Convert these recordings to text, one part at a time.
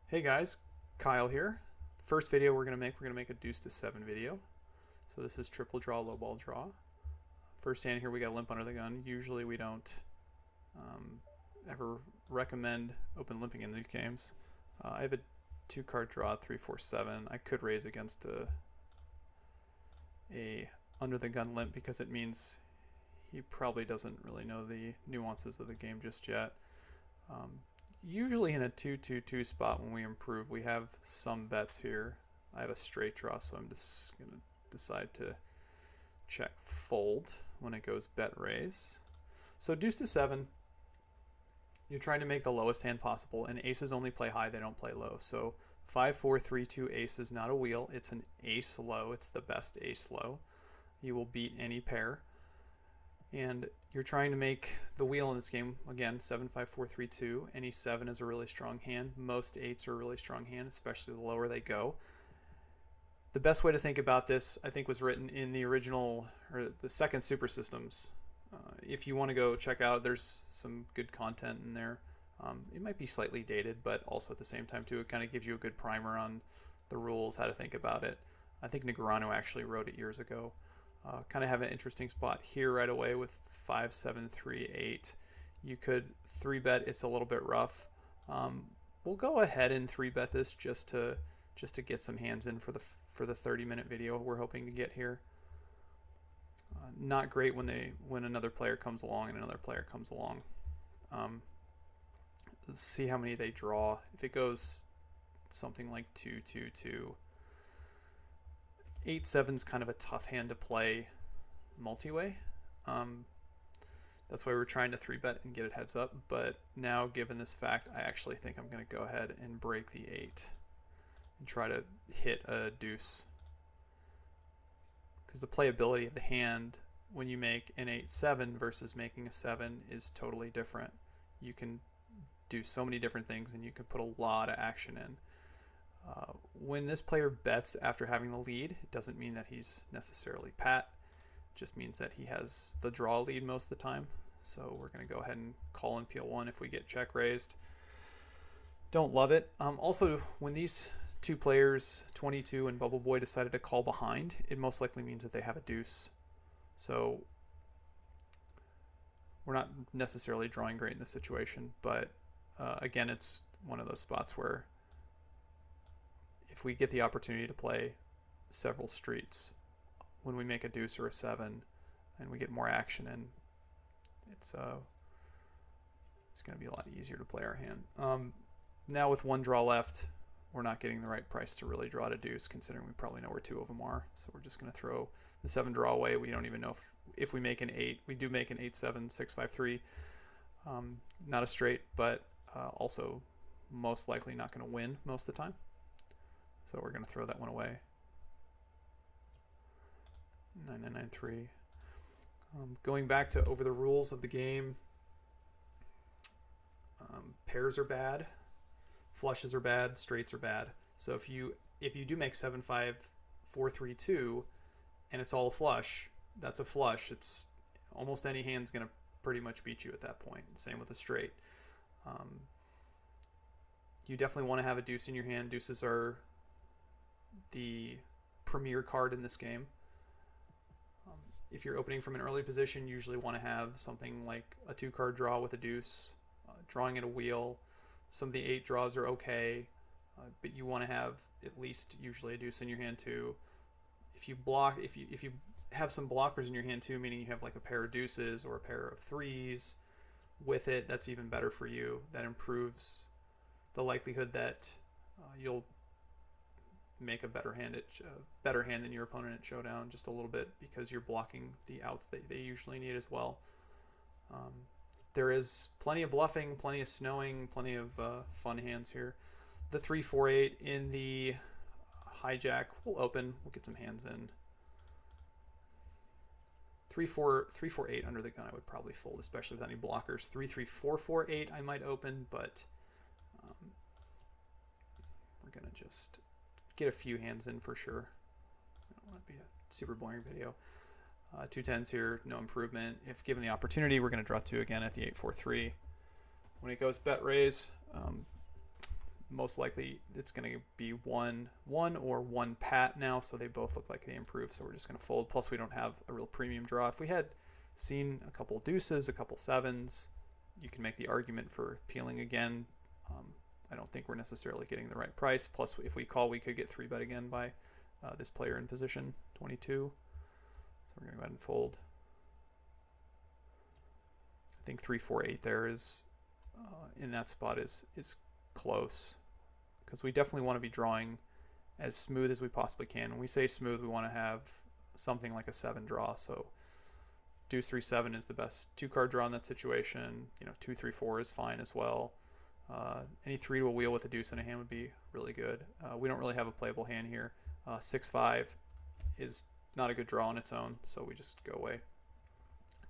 Hey guys, Kyle here. First video we're gonna make a deuce to seven video. So this is triple draw, low ball draw. First hand here we got limp under the gun. Usually we don't ever recommend open limping in these games. I have a two card draw, 3-4-7. I could raise against a under the gun limp because it means he probably doesn't really know the nuances of the game just yet. Usually in a 2-2-2 spot when we improve, we have some bets here. I have a straight draw, so I'm just going to decide to check fold when it goes bet raise. So deuce to seven, you're trying to make the lowest hand possible, and aces only play high, they don't play low. So 5-4-3-2 ace is not a wheel, it's an ace low, it's the best ace low. You will beat any pair. And you're trying to make the wheel in this game, again, 7-5-4-3-2. Any 7 is a really strong hand. Most 8s are a really strong hand, especially the lower they go. The best way to think about this, I think, was written in the original, or the second Super Systems. If you want to go check out, there's some good content in there. It might be slightly dated, but also at the same time, too, it kind of gives you a good primer on the rules, how to think about it. I think Negreanu actually wrote it years ago. Kind of have an interesting spot here right away with 5-7-3-8. You could 3-bet. It's a little bit rough. We'll go ahead and 3-bet this just to get some hands in for the 30-minute video we're hoping to get here. Not great when another player comes along and another player comes along. Let's see how many they draw. If it goes something like 2-2-2. 8-7 is kind of a tough hand to play multi-way. That's why we're trying to 3-bet and get it heads up. But now, given this fact, I actually think I'm going to go ahead and break the 8 and try to hit a deuce. Because the playability of the hand when you make an 8-7 versus making a 7 is totally different. You can do so many different things and you can put a lot of action in. When this player bets after having the lead, it doesn't mean that he's necessarily pat. It just means that he has the draw lead most of the time. So we're going to go ahead and call in PL1 if we get check raised. Don't love it. Also, when these two players, 22 and Bubble Boy, decided to call behind, it most likely means that they have a deuce. So we're not necessarily drawing great in this situation, but again, it's one of those spots where if we get the opportunity to play several streets when we make a deuce or a 7 and we get more action in, it's going to be a lot easier to play our hand. Now with one draw left, we're not getting the right price to really draw to deuce, considering we probably know where 2 of them are. So we're just going to throw the 7 draw away. We don't even know if we make an 8. We do make an 8-7, 6-5-3. Not a straight, but also most likely not going to win most of the time. So we're going to throw that one away. 9-9-9-3. Going back to over the rules of the game, pairs are bad, flushes are bad, straights are bad. So if you do make 7-5-4-3-2 and it's all a flush, that's a flush. It's almost any hand's going to pretty much beat you at that point. Same with a straight. You definitely want to have a deuce in your hand. Deuces are the premier card in this game. If you're opening from an early position, you usually want to have something like a 2-card draw with a deuce, drawing at a wheel. Some of the 8 draws are okay, but you want to have at least usually a deuce in your hand too. If you have some blockers in your hand too, meaning you have like a pair of deuces or a pair of 3s with it, that's even better for you. That improves the likelihood that you'll make a better hand than your opponent at showdown just a little bit, because you're blocking the outs that they usually need as well. There is plenty of bluffing, plenty of snowing, plenty of fun hands here. The 3-4-8 in the hijack will open. We'll get some hands in. 3-4-8 under the gun I would probably fold, especially with any blockers. 3-3-4-4-8 I might open, but we're gonna just get a few hands in for sure. I don't want to be a super boring video. 2-10s here, no improvement. If given the opportunity, we're going to draw 2 again at the 8-4-3. When it goes bet raise, most likely it's going to be one or one pat now, so they both look like they improve, so we're just going to fold. Plus we don't have a real premium draw. If we had seen a couple deuces, a couple sevens, you can make the argument for peeling again. I don't think we're necessarily getting the right price. Plus if we call, we could get 3-bet again by this player in position 22. So we're going to go ahead and fold. I think 3-4-8 there is in that spot is close, because we definitely want to be drawing as smooth as we possibly can. When we say smooth, we want to have something like a 7 draw. So deuce 3-7 is the best 2-card draw in that situation. 2-3-4 is fine as well. Any 3 to a wheel with a deuce in a hand would be really good. We don't really have a playable hand here. 6-5 is not a good draw on its own, so we just go away.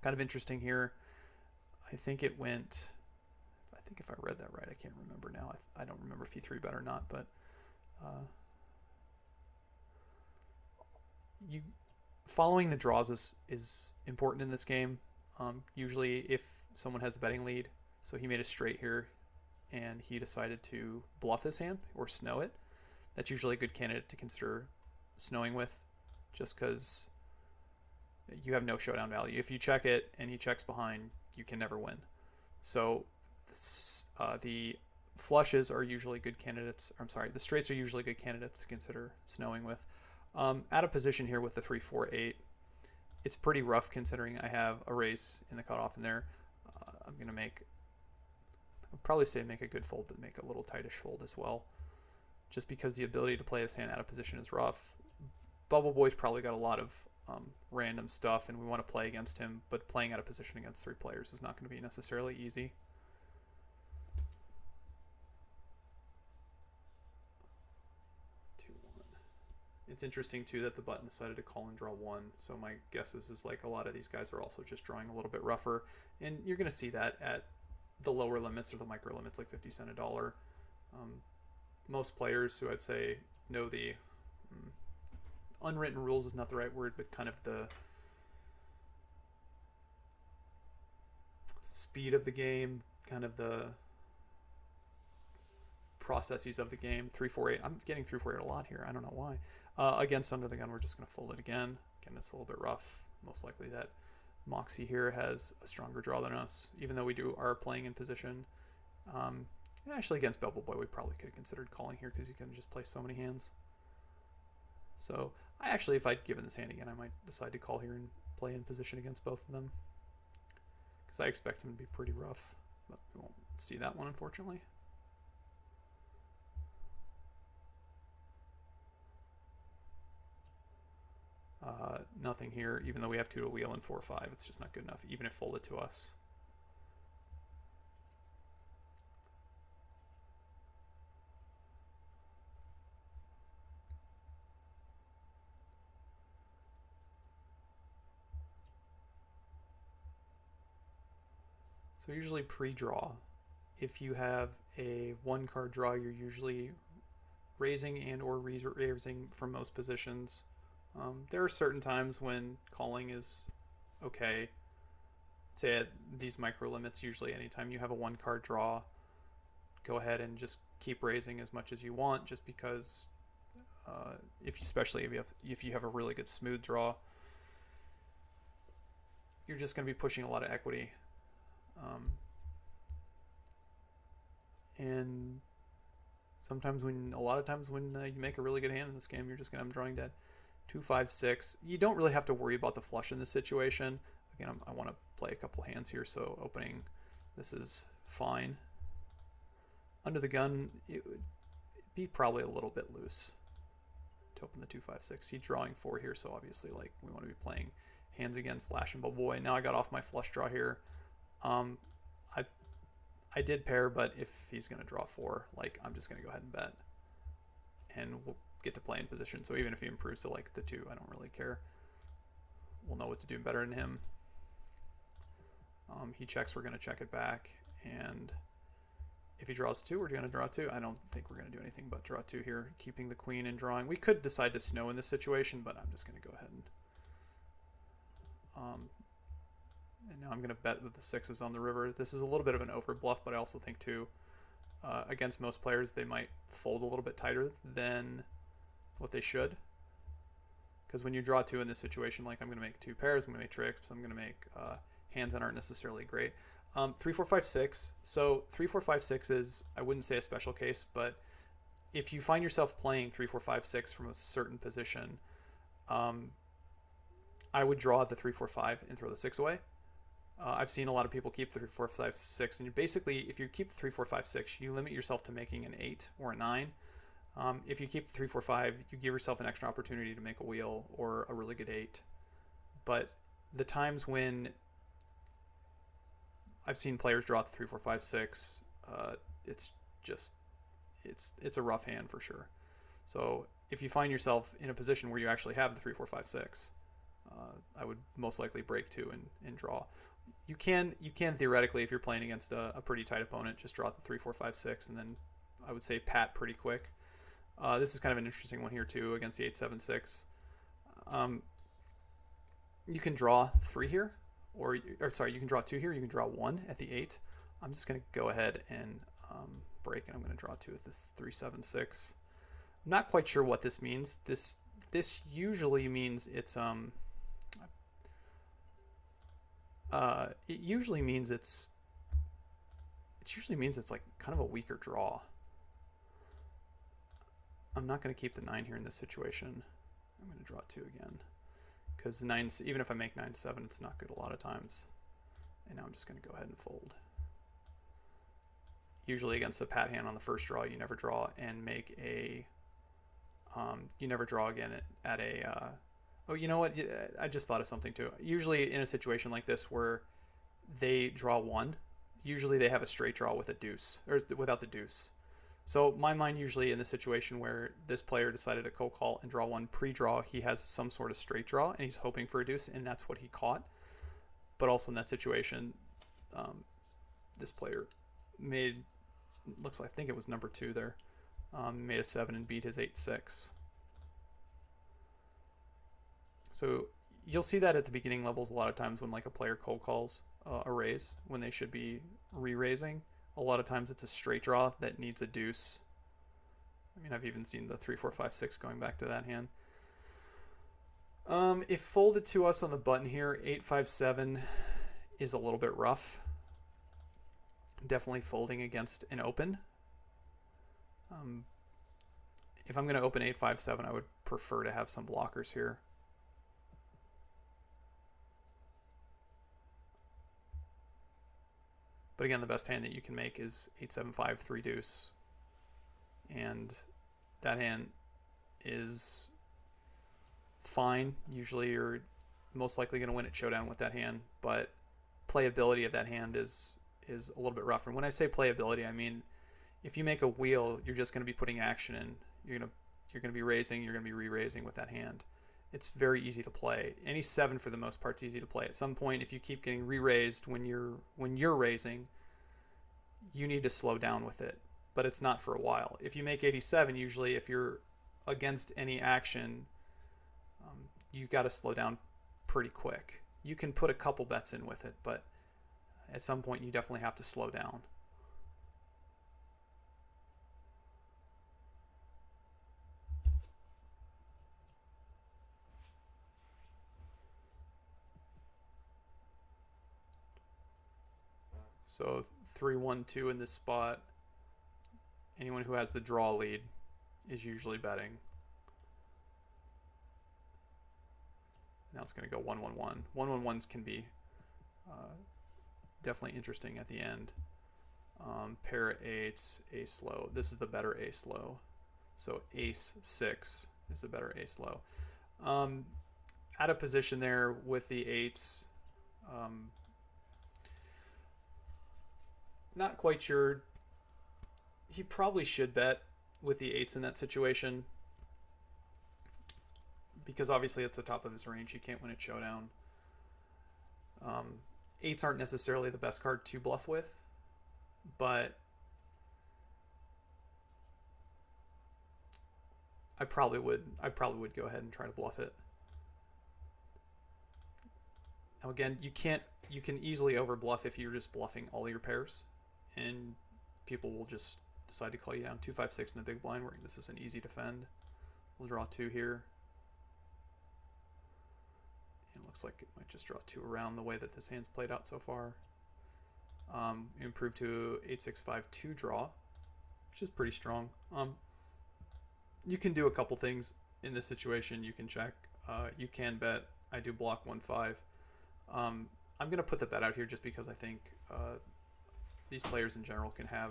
Kind of interesting here. I think it went, I think if I read that right, I can't remember now. I don't remember if he 3-bet or not, but following the draws is important in this game. Usually if someone has the betting lead, so he made a straight here and he decided to bluff his hand or snow it, that's usually a good candidate to consider snowing with, just because you have no showdown value. If you check it and he checks behind, you can never win. So the flushes are usually good candidates. I'm sorry, the straights are usually good candidates to consider snowing with. Out of position here with the 3-4-8, it's pretty rough considering I have a raise in the cutoff in there. I'm gonna I'd probably say make a good fold, but make a little tightish fold as well, just because the ability to play this hand out of position is rough. Bubble Boy's probably got a lot of random stuff, and we want to play against him, but playing out of position against 3 players is not going to be necessarily easy. It's interesting too that the button decided to call and draw 1, so my guess is like a lot of these guys are also just drawing a little bit rougher, and you're going to see that at the lower limits or the micro limits, like 50 cent a dollar. Most players who I'd say know the unwritten rules is not the right word, but kind of the speed of the game, kind of the processes of the game. 3-4-8. I'm getting 3-4-8 a lot here. I don't know why. Against under the gun, we're just going to fold it again. Again, it's a little bit rough. Most likely that Moxie here has a stronger draw than us, even though we are playing in position. Actually, against Bubble Boy, we probably could have considered calling here because you can just play so many hands. So if I'd given this hand again, I might decide to call here and play in position against both of them, because I expect him to be pretty rough, but we won't see that one, unfortunately. Nothing here, even though we have 2 to wheel and 4-5. It's just not good enough, even if folded to us. So usually pre-draw, if you have a 1-card draw, you're usually raising and or raising from most positions. There are certain times when calling is okay. Say at these micro limits, usually anytime you have a 1-card draw, go ahead and just keep raising as much as you want, just because especially if you have a really good smooth draw, you're just going to be pushing a lot of equity. And a lot of times when you make a really good hand in this game, you're just going to have drawing dead. 2-5-6. You don't really have to worry about the flush in this situation. Again, I want to play a couple hands here, so opening this is fine. Under the gun, it would be probably a little bit loose to open the 2-5-6. He's drawing 4 here, so obviously like we want to be playing hands against Lash and Bubble Boy. Now I got off my flush draw here. I did pair, but if he's going to draw 4, like I'm just going to go ahead and bet, and we'll get to play in position. So even if he improves to like the 2, I don't really care. We'll know what to do better than him. He checks, we're going to check it back, and if he draws 2, we're going to draw 2. I don't think we're going to do anything but draw 2 here, keeping the queen and drawing. We could decide to snow in this situation, but I'm just going to go ahead and now I'm going to bet that the 6 is on the river. This is a little bit of an over bluff, but I also think too, against most players, they might fold a little bit tighter than what they should. Because when you draw 2 in this situation, like I'm going to make 2 pairs, I'm going to make tricks, I'm going to make hands that aren't necessarily great. 3, 4, 5, 6. So 3, 4, 5, 6 is, I wouldn't say a special case, but if you find yourself playing 3, 4, 5, 6 from a certain position, I would draw the 3, 4, 5 and throw the 6 away. I've seen a lot of people keep 3, 4, 5, 6, and you basically, if you keep 3, 4, 5, 6, you limit yourself to making an 8 or a 9. If you keep 3, 4, 5, you give yourself an extra opportunity to make a wheel or a really good 8. But the times when I've seen players draw the 3, 4, 5, 6, it's just it's a rough hand for sure. So if you find yourself in a position where you actually have the 3, 4, 5, 6, I would most likely break 2 and draw. You can theoretically, if you're playing against a pretty tight opponent, just draw the 3, 4, 5, 6, and then I would say pat pretty quick. This is kind of an interesting one here too against the 8, 7, 6. You can draw 3 here, or sorry, you can draw 2 here. You can draw 1 at the 8. I'm just going to go ahead and break, and I'm going to draw 2 at this 3, 7, 6. I'm not quite sure what this means. This usually means it's it usually means it's like kind of a weaker draw. I'm not going to keep the 9 here in this situation. I'm going to draw 2 again, because 9, even if I make 9, 7, it's not good a lot of times. And now I'm just going to go ahead and fold. Usually against a pat hand on the first draw, you never draw and make a you never draw again at a oh, you know what, I just thought of something too. Usually in a situation like this where they draw 1, usually they have a straight draw with a deuce, or without the deuce. So my mind usually in the situation where this player decided to cold call and draw 1 pre-draw, he has some sort of straight draw and he's hoping for a deuce, and that's what he caught. But also in that situation, this player made, looks like, I think it was number 2 there, made a 7 and beat his 8, 6. So you'll see that at the beginning levels a lot of times when like a player cold calls a raise when they should be re-raising. A lot of times it's a straight draw that needs a deuce. I mean, I've even seen the 3, 4, 5, 6 going back to that hand. If folded to us on the button here, 8, 5, 7 is a little bit rough. Definitely folding against an open. If I'm going to open 8, 5, 7, I would prefer to have some blockers here. But again, the best hand that you can make is 8, 7, 5, 3 deuce. And that hand is fine. Usually you're most likely going to win at showdown with that hand, but playability of that hand is a little bit rougher. And when I say playability, I mean if you make a wheel, you're just going to be putting action in. You're going to be raising, you're going to be re-raising with that hand. It's very easy to play. Any 7 for the most part is easy to play. At some point, if you keep getting re-raised when you're raising, you need to slow down with it. But it's not for a while. If you make 87, usually if you're against any action, you got to slow down pretty quick. You can put a couple bets in with it, but at some point you definitely have to slow down. So 3, 1, 2 in this spot. Anyone who has the draw lead is usually betting. Now it's going to go 1, 1, 1. 1, 1, 1s can be definitely interesting at the end. Pair of 8s, ace low. This is the better ace low. So ace 6 is the better ace low. Out of position there with the 8s. Not quite sure. He probably should bet with the 8s in that situation, because obviously it's the top of his range. He can't win at showdown. 8s aren't necessarily the best card to bluff with, but I probably would go ahead and try to bluff it. Now again, you can easily over bluff if you're just bluffing all your pairs, and people will just decide to call you down. 2-5-6 in the big blind, where this is an easy defend. We'll draw 2 here. And it looks like it might just draw 2 around the way that this hand's played out so far. Improve to 8-6-5-2 draw, which is pretty strong. You can do a couple things in this situation. You can check. You can bet. I do block 1-5. I'm going to put the bet out here just because I think these players in general can have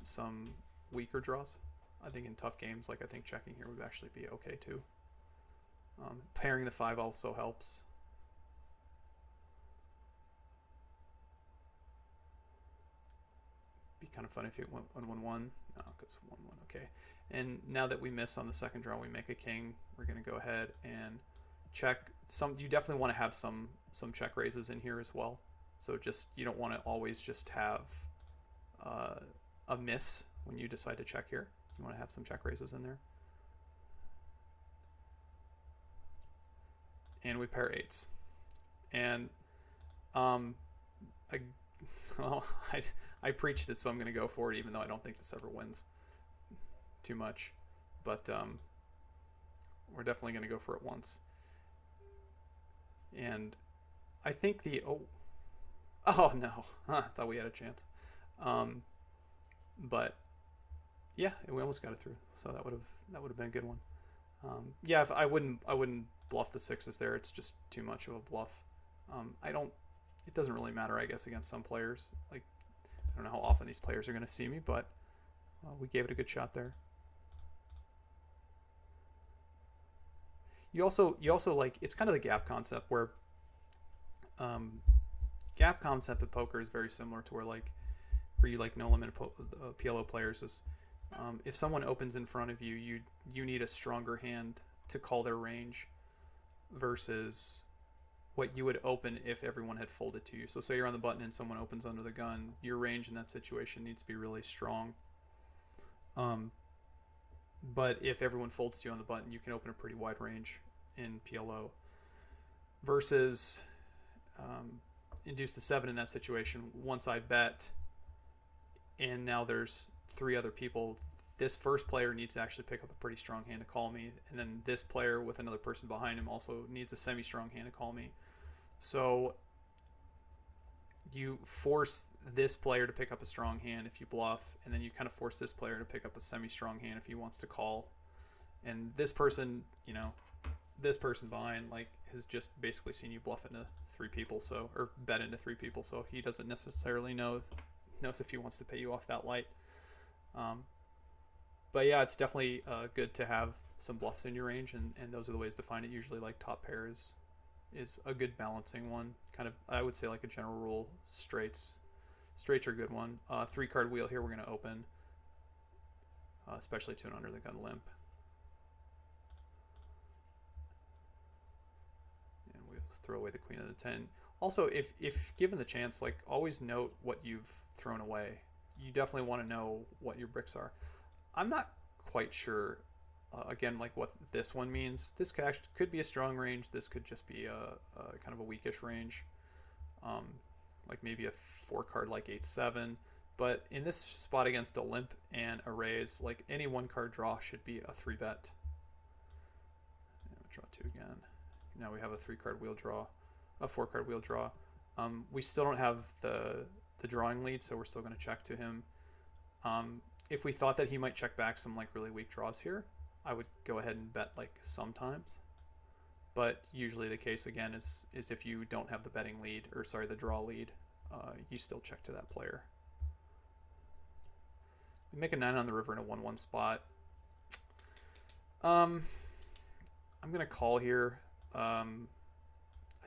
some weaker draws. I think in tough games, like I think checking here would actually be okay too. Pairing the 5 also helps. Be kind of fun if it went 1-1-1. No, because 1-1, okay. And now that we miss on the second draw, we make a king. We're going to go ahead and check. You definitely want to have some check raises in here as well. So just, you don't want to always just have a miss when you decide to check here. You want to have some check raises in there. And we pair 8s. And I preached it, so I'm going to go for it, even though I don't think this ever wins too much. But we're definitely going to go for it once. And I think oh no, I thought we had a chance. But yeah, we almost got it through. So that would have been a good one. Yeah, if I wouldn't bluff the 6s there. It's just too much of a bluff. It doesn't really matter, I guess, against some players. Like, I don't know how often these players are going to see me, but we gave it a good shot there. You also like, it's kind of the gap concept where gap concept of poker is very similar to where, like, for you, like, no limit PLO players is if someone opens in front of you, you need a stronger hand to call their range versus what you would open if everyone had folded to you. So say you're on the button and someone opens under the gun, your range in that situation needs to be really strong. But if everyone folds to you on the button, you can open a pretty wide range in PLO. Versus induced to 7 in that situation, once I bet and now there's 3 other people, this first player needs to actually pick up a pretty strong hand to call me, and then this player with another person behind him also needs a semi-strong hand to call me. So you force this player to pick up a strong hand if you bluff, and then you kind of force this player to pick up a semi-strong hand if he wants to call. And this person, this person behind, like, has just basically seen you bluff into 3 people, or bet into 3 people, so he doesn't necessarily knows if he wants to pay you off that light. But yeah, it's definitely good to have some bluffs in your range, and those are the ways to find it. Usually, like, top pair is a good balancing one. Kind of, I would say, like a general rule, straights are a good one. 3-card wheel here we're going to open, especially to an under the gun limp. And we'll throw away the queen of the 10. Also, if given the chance, like, always note what you've thrown away. You definitely want to know what your bricks are. I'm not quite sure, again, like, what this one means. This could be a strong range. This could just be a kind of a weakish range. Like maybe a 4-card like 8-7. But in this spot against a limp and a raise, like, any 1-card draw should be a 3-bet. Draw 2 again. Now we have a 3-card wheel draw, a 4-card wheel draw. We still don't have the drawing lead, so we're still going to check to him. If we thought that he might check back some, like, really weak draws here, I would go ahead and bet, like, sometimes. But usually the case, again, is if you don't have the betting lead, or sorry, the draw lead, you still check to that player. We make a 9 on the river in a 1-1 spot. I'm going to call here. I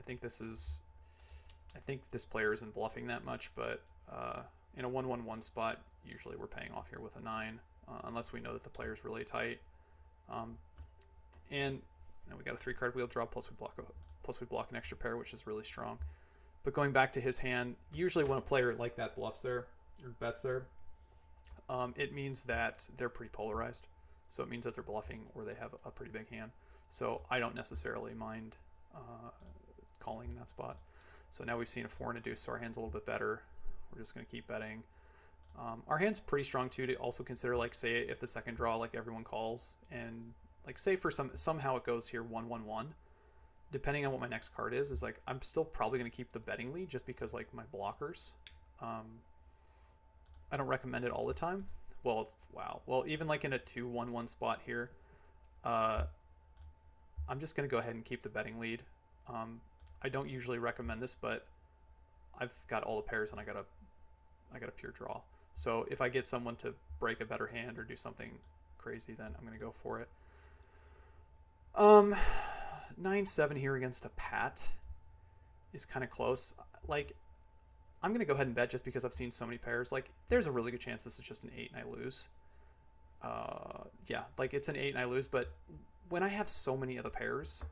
think this player isn't bluffing that much, but in a 1-1-1 spot, usually we're paying off here with a 9, unless we know that the player's really tight. And now we got a 3-card wheel draw, plus we block an extra pair, which is really strong. But going back to his hand, usually when a player like that bluffs there or bets there, it means that they're pretty polarized. So it means that they're bluffing or they have a pretty big hand. So I don't necessarily mind calling in that spot. So now we've seen a 4 and a deuce, so our hand's a little bit better. We're just going to keep betting. Our hand's pretty strong too to also consider, like, say if the second draw, like, everyone calls, and like say for somehow it goes here 1-1-1. Depending on what my next card is like I'm still probably going to keep the betting lead just because like my blockers. I don't recommend it all the time. Well, wow. Well, even like in a 2-1-1 spot here, I'm just going to go ahead and keep the betting lead. I don't usually recommend this, but I've got all the pairs and I got a pure draw. So if I get someone to break a better hand or do something crazy, then I'm going to go for it. 9-7 here against a Pat is kind of close. Like, I'm going to go ahead and bet just because I've seen so many pairs. Like, there's a really good chance this is just an 8 and I lose. Yeah, like it's an 8 and I lose, but when I have so many of the pairs,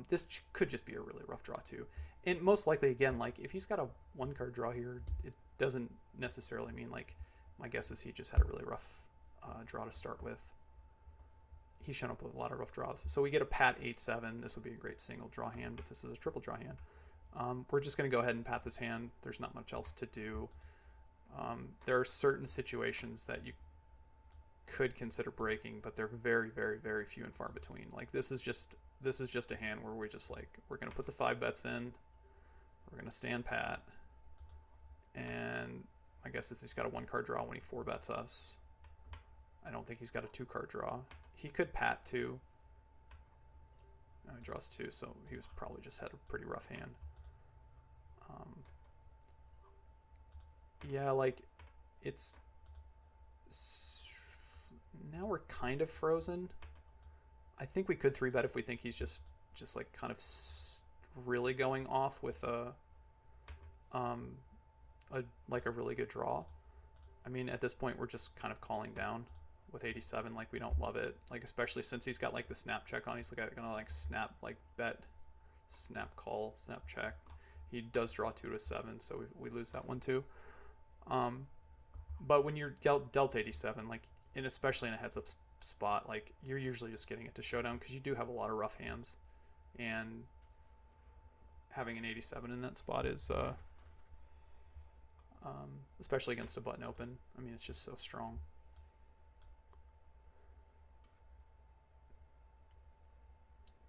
this could just be a really rough draw too. And most likely, again, like if he's got a 1-card draw here, it doesn't necessarily mean, like, my guess is he just had a really rough draw to start with. He's shown up with a lot of rough draws. So we get a Pat 8-7. This would be a great single draw hand, but this is a triple draw hand. We're just going to go ahead and pat this hand. There's not much else to do. There are certain situations that you could consider breaking, but they're very, very, very few and far between. Like this is just a hand where we're going to put the 5 bets in. We're going to stand pat. And my guess is he's got a 1-card draw when he 4 bets us. I don't think he's got a 2-card draw. He could pat 2. No, he draws 2, so he was probably just had a pretty rough hand. Yeah, like it's now we're kind of frozen. I think we could 3-bet if we think he's just like kind of really going off with a like a really good draw. I mean, at this point we're just kind of calling down with 87. Like we don't love it, like especially since he's got like the snap check on. He's like gonna like snap, like bet, snap call, snap check. He does draw 2 to 7, so we lose that one too. But when you're dealt 87, like, and especially in a heads up spot, like you're usually just getting it to showdown because you do have a lot of rough hands, and having an 87 in that spot is especially against a button open. I mean, it's just so strong.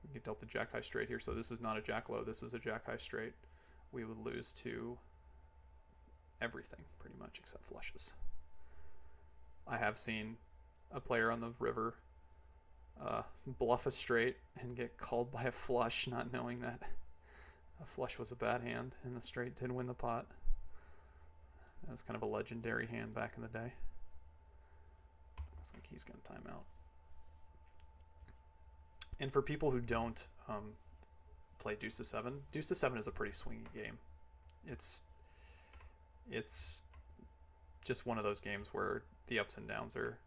We get dealt the jack high straight here, so this is not a jack low. This is a jack high straight. We would lose to everything pretty much except flushes. I have seen a player on the river bluff a straight and get called by a flush, not knowing that a flush was a bad hand and the straight did win the pot. That was kind of a legendary hand back in the day. Looks like he's going to time out. And for people who don't play deuce to 7, deuce to 7 is a pretty swingy game. It's just one of those games where the ups and downs are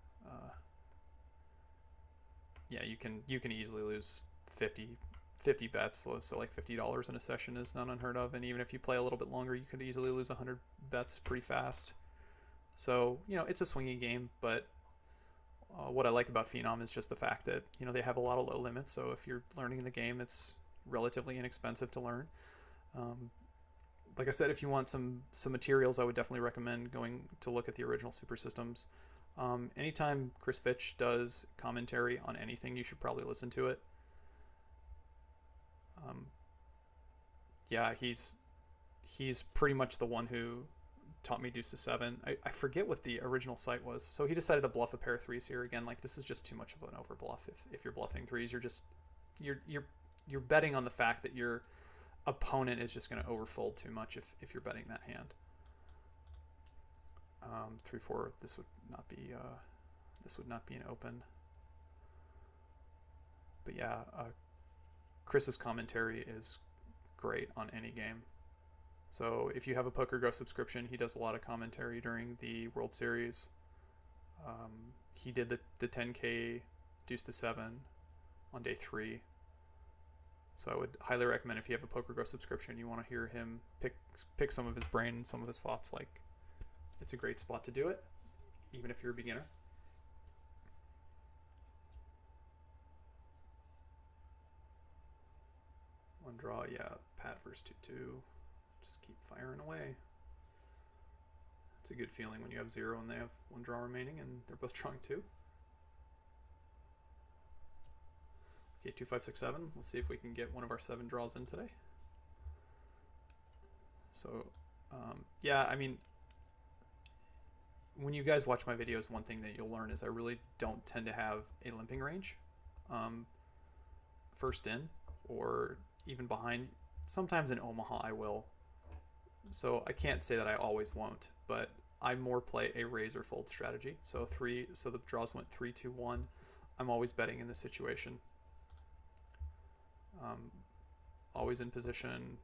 yeah, you can easily lose 50 bets, so like $50 in a session is not unheard of, and even if you play a little bit longer, you could easily lose 100 bets pretty fast. So, you know, it's a swingy game, but what I like about Phenom is just the fact that, you know, they have a lot of low limits, so if you're learning the game, it's relatively inexpensive to learn. Like I said, if you want some materials, I would definitely recommend going to look at the original Super Systems. Anytime Chris Fitch does commentary on anything, you should probably listen to it. Yeah, he's pretty much the one who taught me deuce to 7. I forget what the original site was. So he decided to bluff a pair of 3s here again. Like this is just too much of an over bluff. If you're bluffing 3s, you're betting on the fact that your opponent is just going to overfold too much if you're betting that hand. 3-4. This would not be an open. But yeah, Chris's commentary is great on any game. So if you have a PokerGo subscription, he does a lot of commentary during the World Series. He did the 10K deuce to 7 on day 3. So I would highly recommend, if you have a PokerGo subscription, you want to hear him pick some of his brain and some of his thoughts. Like, it's a great spot to do it, even if you're a beginner. One draw, yeah, Pat versus 2-2. Just keep firing away. It's a good feeling when you have 0 and they have 1 draw remaining and they're both drawing 2. Okay, 2, 5, 6, 7. Let's see if we can get one of our 7 draws in today. So, yeah, I mean, when you guys watch my videos, one thing that you'll learn is I really don't tend to have a limping range first in or even behind. Sometimes in Omaha I will. So I can't say that I always won't, but I more play a raise or fold strategy. So the draws went 3, 2, 1. I'm always betting in this situation. Always in position.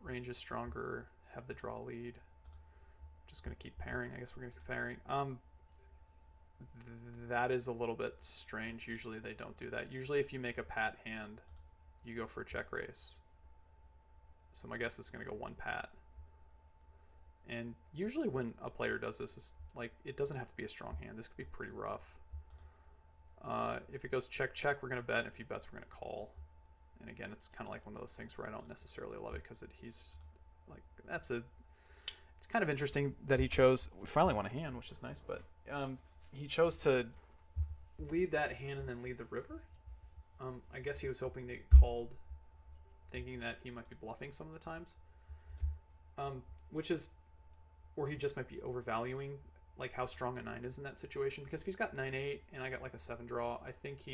Range is stronger. Have the draw lead. Just gonna keep pairing. I guess we're gonna keep pairing. That is a little bit strange. Usually they don't do that. Usually if you make a pat hand, you go for a check raise. So my guess is gonna go 1 pat. And usually when a player does this, it's like it doesn't have to be a strong hand. This could be pretty rough. If it goes check check, we're gonna bet. And if he bets, we're gonna call. And again, it's kind of like one of those things where I don't necessarily love it because he's like it's kind of interesting that he chose. We finally won a hand, which is nice, but he chose to lead that hand and then lead the river. I guess he was hoping to get called, thinking that he might be bluffing some of the times, which is, or he just might be overvaluing like how strong a 9 is in that situation. Because if he's got 9-8 and I got like a 7 draw, I think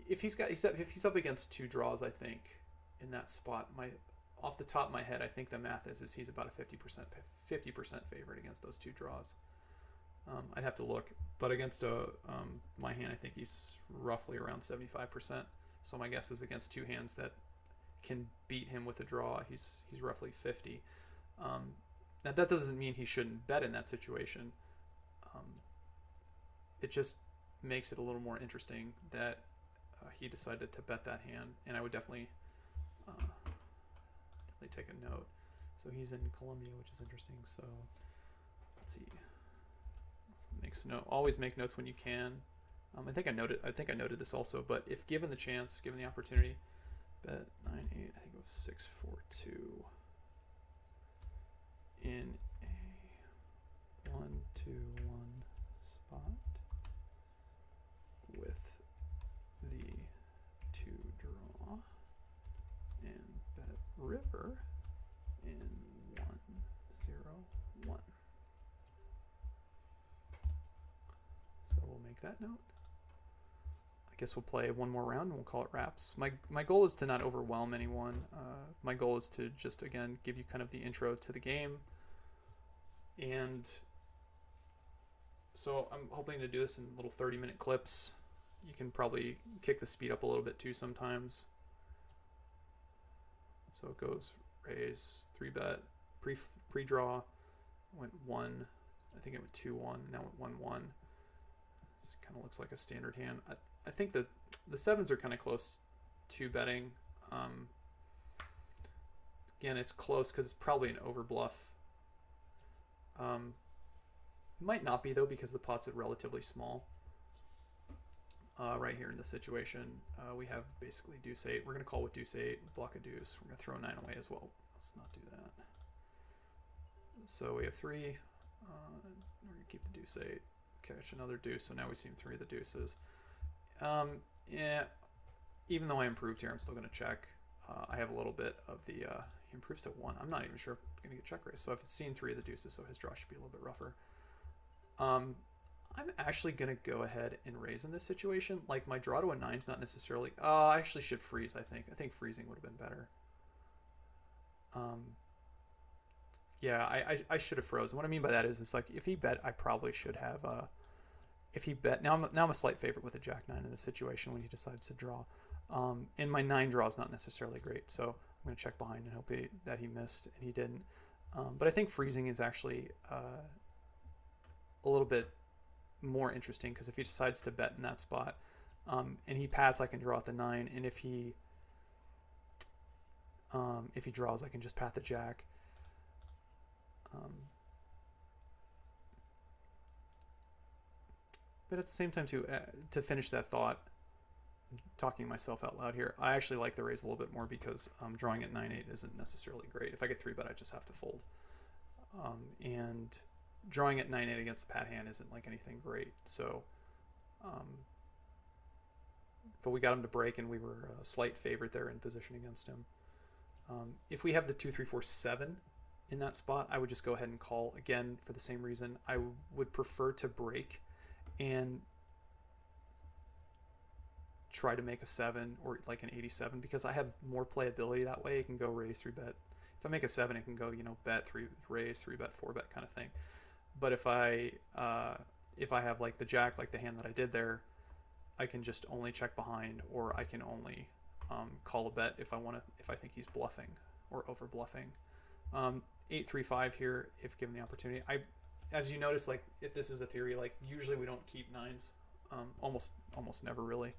if he's up against 2 draws, I think in that spot, off the top of my head, I think the math is he's about a 50% favorite against those 2 draws. I'd have to look, but against my hand, I think he's roughly around 75%. So my guess is against 2 hands that can beat him with a draw, he's roughly 50. Now that doesn't mean he shouldn't bet in that situation. It just makes it a little more interesting that he decided to bet that hand, and I would definitely take a note. So he's in Colombia, which is interesting. So let's see. Always make notes when you can. I think I noted this also, but if given the chance, given the opportunity, bet 9-8. I think it was 6-4-2 in a 1-2-1 spot with the 2 draw and bet river in 1-0-1. So we'll make that note. I guess we'll play one more round and we'll call it wraps. My goal is to not overwhelm anyone. My goal is to just, again, give you kind of the intro to the game. And so I'm hoping to do this in little 30-minute clips. You can probably kick the speed up a little bit too sometimes. So it goes raise, 3-bet, pre-draw, went 1. I think it went 2-1, now it went 1-1. This kind of looks like a standard hand. I think the 7s are kind of close to betting. Again, it's close because it's probably an overbluff. It might not be though because the pot's relatively small. Right here in this situation, we have basically deuce 8. We're going to call with deuce 8, block a deuce. We're going to throw 9 away as well. Let's not do that. So we have 3. We're going to keep the deuce 8. Catch another deuce. So now we've seen 3 of the deuces. Yeah, even though I improved here, I'm still going to check. I have a little bit of the he improves to 1. I'm not even sure if I'm going to get check raise. So I've seen 3 of the deuces, so his draw should be a little bit rougher. I'm actually going to go ahead and raise in this situation. Like, my draw to a 9 is not necessarily... I actually should freeze, I think. I think freezing would have been better. Yeah, I should have frozen. What I mean by that is like, if he bet, I probably should have... if he bet... Now I'm a slight favorite with a jack-9 in this situation when he decides to draw. And my 9 draw is not necessarily great, so I'm going to check behind and hope that he missed, and he didn't. But I think freezing is actually a little bit more interesting, because if he decides to bet in that spot and he pats, I can draw at the 9, and if he draws, I can just pat the jack. But at the same time, to finish that thought, I'm talking myself out loud here, I actually like the raise a little bit more because drawing at 9-8 isn't necessarily great. If I get 3-bet, I just have to fold. and drawing at 9-8 against the pat hand isn't like anything great. So, but we got him to break, and we were a slight favorite there in position against him. If we have the 2-3-4-7 in that spot, I would just go ahead and call again for the same reason. I would prefer to break and try to make a 7 or like an 87 because I have more playability that way. It can go raise 3-bet. If I make a 7, it can go, bet 3 raise, 3-bet, 4-bet kind of thing. But if I have like the jack, like the hand that I did there, I can just only check behind, or I can only call a bet if I think he's bluffing or over bluffing. 8-3-5 here if given the opportunity. As you notice, like if this is a theory, like usually we don't keep nines, almost never really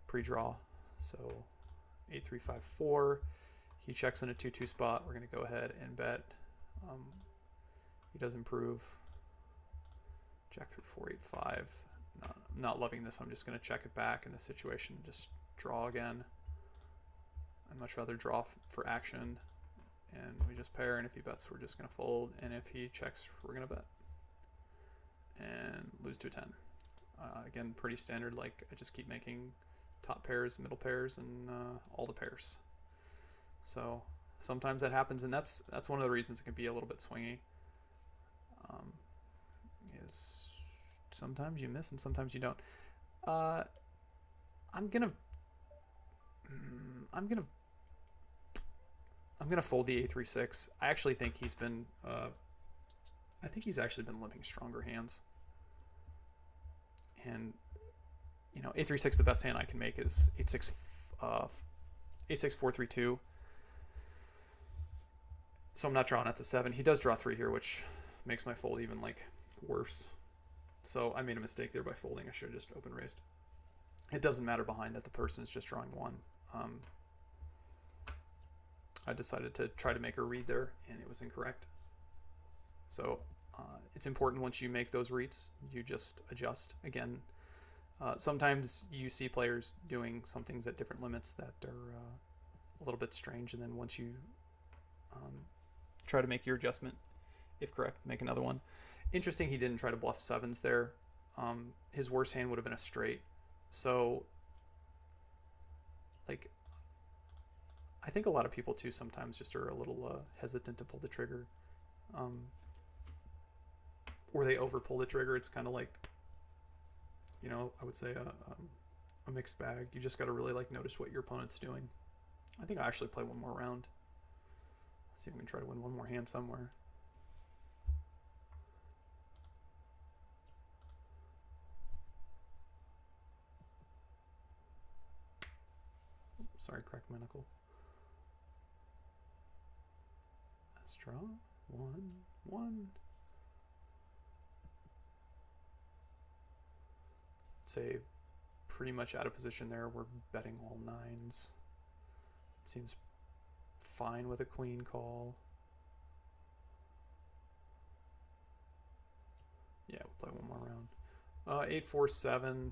pre-draw. So 8-3-5-4. He checks in a 2-2 spot. We're gonna go ahead and bet. He does improve. Jack through 4-8-5. Not loving this. I'm just gonna check it back in this situation. Just draw again. I'd much rather draw for action. And we just pair, and if he bets, we're just going to fold. And if he checks, we're going to bet. And lose to a 10. Again, pretty standard. Like, I just keep making top pairs, middle pairs, and all the pairs. So sometimes that happens, and that's one of the reasons it can be a little bit swingy. Is sometimes you miss and sometimes you don't. I'm gonna fold the 8-3-6. I actually think he's been limping stronger hands. And 8-3-6, the best hand I can make is 8-6 4-3-2. So I'm not drawing at the 7. He does draw 3 here, which makes my fold even like worse. So I made a mistake there by folding. I should have just open raised. It doesn't matter behind that the person is just drawing 1. I decided to try to make a read there, and it was incorrect. So it's important once you make those reads, you just adjust. Again, sometimes you see players doing some things at different limits that are a little bit strange, and then once you try to make your adjustment, if correct, make another one. Interesting, he didn't try to bluff 7s there. His worst hand would have been a straight. So, like, I think a lot of people too sometimes just are a little hesitant to pull the trigger, or they over pull the trigger. It's kind of like, I would say a mixed bag. You just got to really like notice what your opponent's doing. I think I actually play one more round. See if we can try to win one more hand somewhere. Sorry, cracked my knuckle. Let's draw 1-1. Say pretty much out of position there. We're betting all 9s. It seems fine with a queen call. Yeah, we'll play one more round. 8-4-7.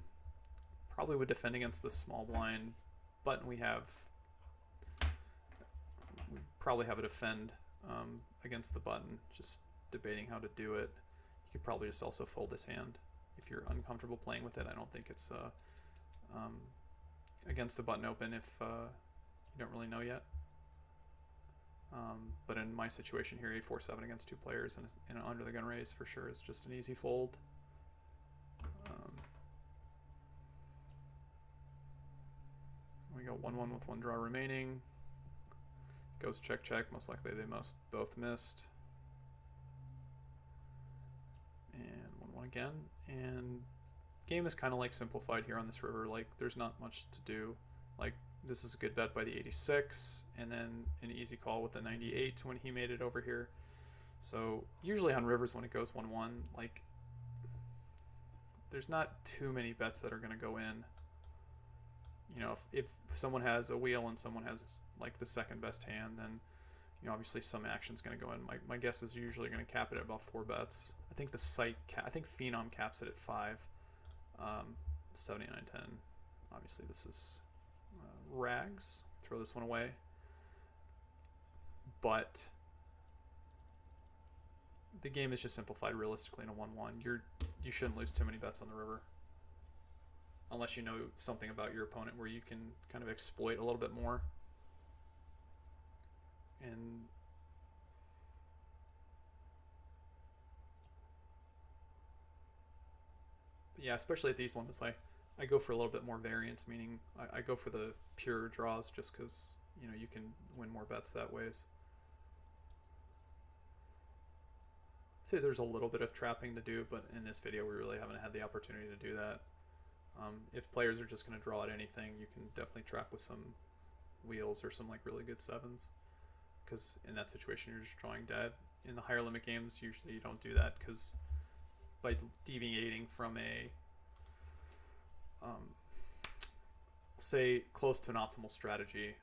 Probably would defend against the small blind button we have. We probably have a defend against the button. Just debating how to do it. You could probably just also fold this hand if you're uncomfortable playing with it. I don't think it's against the button open if you don't really know yet. But in my situation here, 8-4-7 against 2 players and an under the gun raise for sure is just an easy fold. We go 1-1 with 1 draw remaining. Goes check check. Most likely they both missed. And 1-1 again. And game is kind of like simplified here on this river. Like there's not much to do. Like this is a good bet by the 86, and then an easy call with the 98 when he made it over here. So usually on rivers when it goes 1-1, like there's not too many bets that are going to go in. If someone has a wheel and someone has like the second best hand, then obviously some action's going to go in. My guess is usually going to cap it at about 4 bets. I think the site I think Phenom caps it at 5. 79-10. Obviously this is rags. Throw this one away. But the game is just simplified realistically in a 1-1. You shouldn't lose too many bets on the river. Unless you know something about your opponent where you can kind of exploit a little bit more. And yeah, especially at these limits, I go for a little bit more variance, meaning I go for the pure draws just because, you know, you can win more bets that ways. Say there's a little bit of trapping to do, but in this video we really haven't had the opportunity to do that. If players are just going to draw at anything, you can definitely trap with some wheels or some like really good sevens, because in that situation you're just drawing dead. In the higher limit games, usually you don't do that, because by deviating from a say close to an optimal strategy,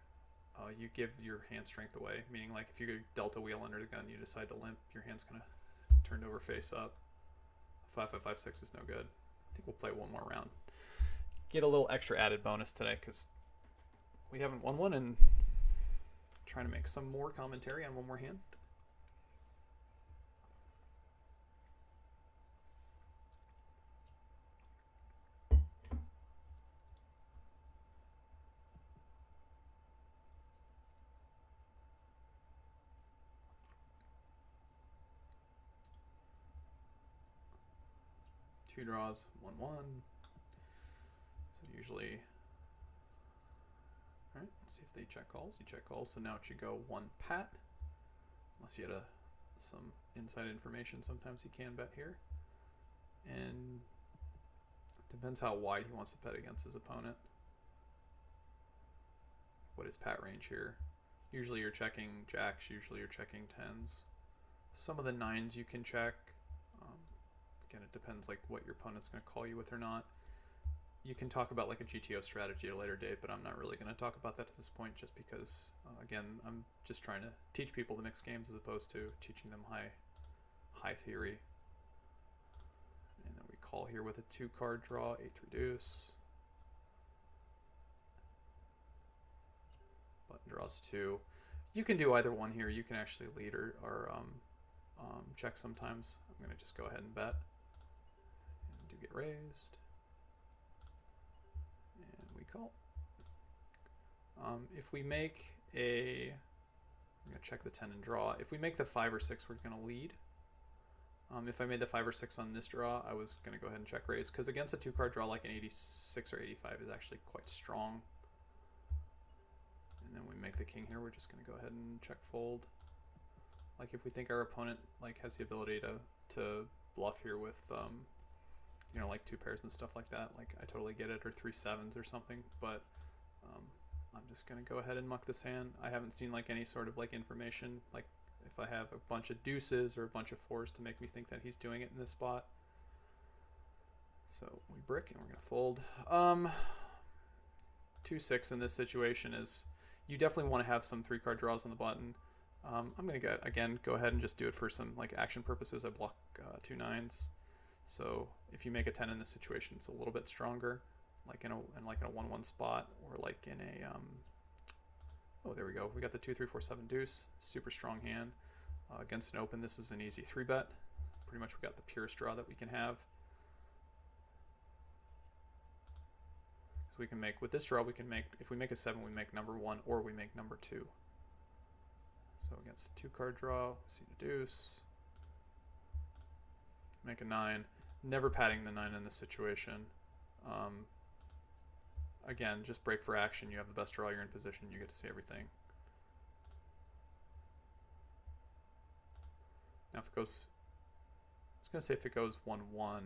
you give your hand strength away, meaning like if you delta wheel under the gun, you decide to limp, your hand's kind of turned over face up. 5-5-5-6 is no good. I think we'll play one more round, get a little extra added bonus today because we haven't won one, and trying to make some more commentary on one more hand. Two draws, 1-1. So usually, all right, let's see if they check calls. You check calls, so now it should go one pat. Unless you had some inside information, sometimes he can bet here. And depends how wide he wants to bet against his opponent. What is pat range here? Usually you're checking jacks, usually you're checking tens. Some of the nines you can check. Again, it depends like what your opponent's going to call you with or not. You can talk about like a GTO strategy at a later date, but I'm not really going to talk about that at this point, just because, again, I'm just trying to teach people to mix games as opposed to teaching them high theory. And then we call here with a 2-card draw, 8-3 deuce. Button draws 2. You can do either one here. You can actually lead or check sometimes. I'm going to just go ahead and bet. And do get raised. And we call. If we make a, I'm going to check the 10 and draw. If we make the 5 or 6, we're going to lead. If I made the 5 or 6 on this draw, I was going to go ahead and check raise, because against a 2-card draw like an 86 or 85 is actually quite strong. And then we make the king here, we're just going to go ahead and check fold. Like if we think our opponent like has the ability to bluff here with you know, like 2 pairs and stuff like that, like I totally get it, or 3 sevens or something, but I'm just gonna go ahead and muck this hand. I haven't seen like any sort of like information, like if I have a bunch of deuces or a bunch of 4s to make me think that he's doing it in this spot. So we brick and we're gonna fold. 2-6 in this situation is, you definitely want to have some 3-card draws on the button. I'm going to go ahead and just do it for some like action purposes. I block 2 9s. So if you make a 10 in this situation, it's a little bit stronger, like in a 1-1 spot, or like in a oh, there we go. We got the 2 3 4 7 deuce. Super strong hand. Against an open, this is an easy 3-bet. Pretty much we got the purest draw that we can have. So we can make, with this draw, we can make, if we make a 7, we make number 1, or we make number 2. So against a 2-card draw, we see the deuce. Make a 9. Never padding the 9 in this situation. Again, just break for action. You have the best draw, you're in position, you get to see everything. Now if it goes, I was going to say if it goes 1-1.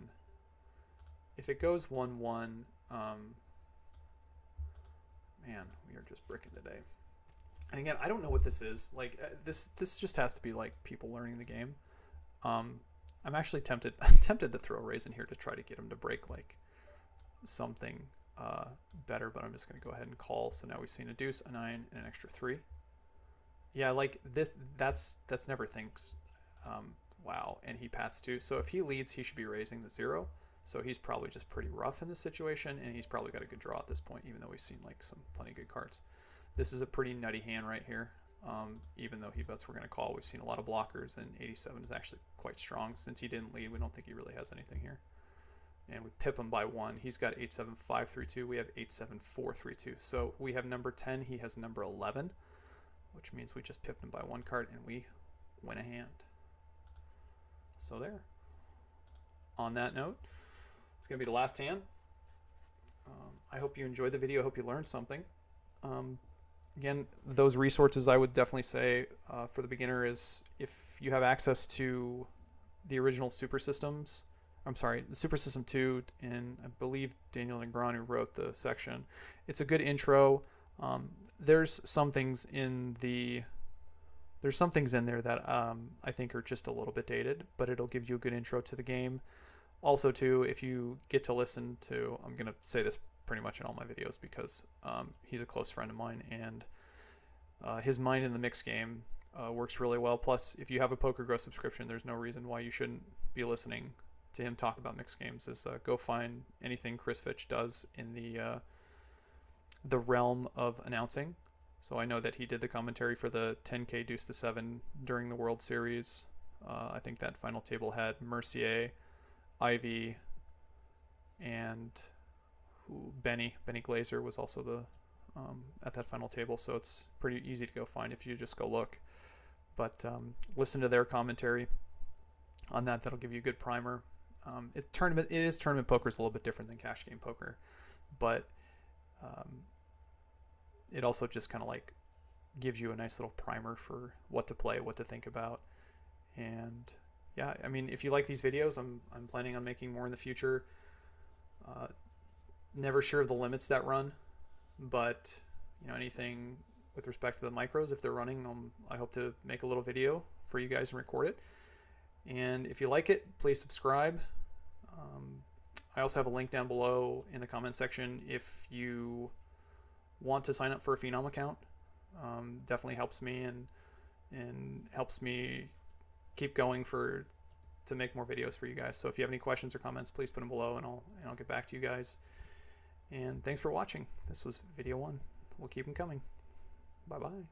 If it goes 1-1, man, we are just bricking today. And again, I don't know what this is. Like this just has to be like people learning the game. I'm actually tempted to throw a raise in here to try to get him to break like something better, but I'm just going to go ahead and call. So now we've seen a deuce, a 9, and an extra 3. Yeah, like this, that's never thinks. Wow, and he pats too. So if he leads, he should be raising the 0. So he's probably just pretty rough in this situation, and he's probably got a good draw at this point, even though we've seen like some plenty good cards. This is a pretty nutty hand right here. even though he bets we're going to call. We've seen a lot of blockers, and 87 is actually quite strong. Since he didn't lead, we don't think he really has anything here. And we pip him by 1. He's got 8-7-5-3-2. We have 8-7-4-3-2. So we have number 10. He has number 11, which means we just pipped him by 1 card, and we win a hand. So there. On that note, it's going to be the last hand. I hope you enjoyed the video. I hope you learned something. Again, those resources I would definitely say for the beginner is if you have access to the original Super Systems, the Super System 2, and I believe Daniel Negreanu wrote the section. It's a good intro. There's some things in there that I think are just a little bit dated, but it'll give you a good intro to the game. Also, too, if you get to listen to, I'm going to say this pretty much in all my videos because he's a close friend of mine, and his mind in the mixed game works really well. Plus, if you have a Poker Grow subscription, there's no reason why you shouldn't be listening to him talk about mixed games. Go find anything Chris Fitch does in the realm of announcing. So I know that he did the commentary for the 10K Deuce to 7 during the World Series. I think that final table had Mercier, Ivy, and Benny Glazer was also at that final table, so it's pretty easy to go find if you just go look. But listen to their commentary on that. That'll give you a good primer. Tournament poker is a little bit different than cash game poker, but it also just kind of like gives you a nice little primer for what to play, what to think about. And yeah, I mean, if you like these videos, I'm planning on making more in the future. Never sure of the limits that run, but anything with respect to the micros, if they're running, I hope to make a little video for you guys and record it. And if you like it, please subscribe. I also have a link down below in the comment section if you want to sign up for a Phenom account. Definitely helps me and helps me keep going to make more videos for you guys. So if you have any questions or comments, please put them below, and I'll get back to you guys. And thanks for watching. This was video 1. We'll keep them coming. Bye bye.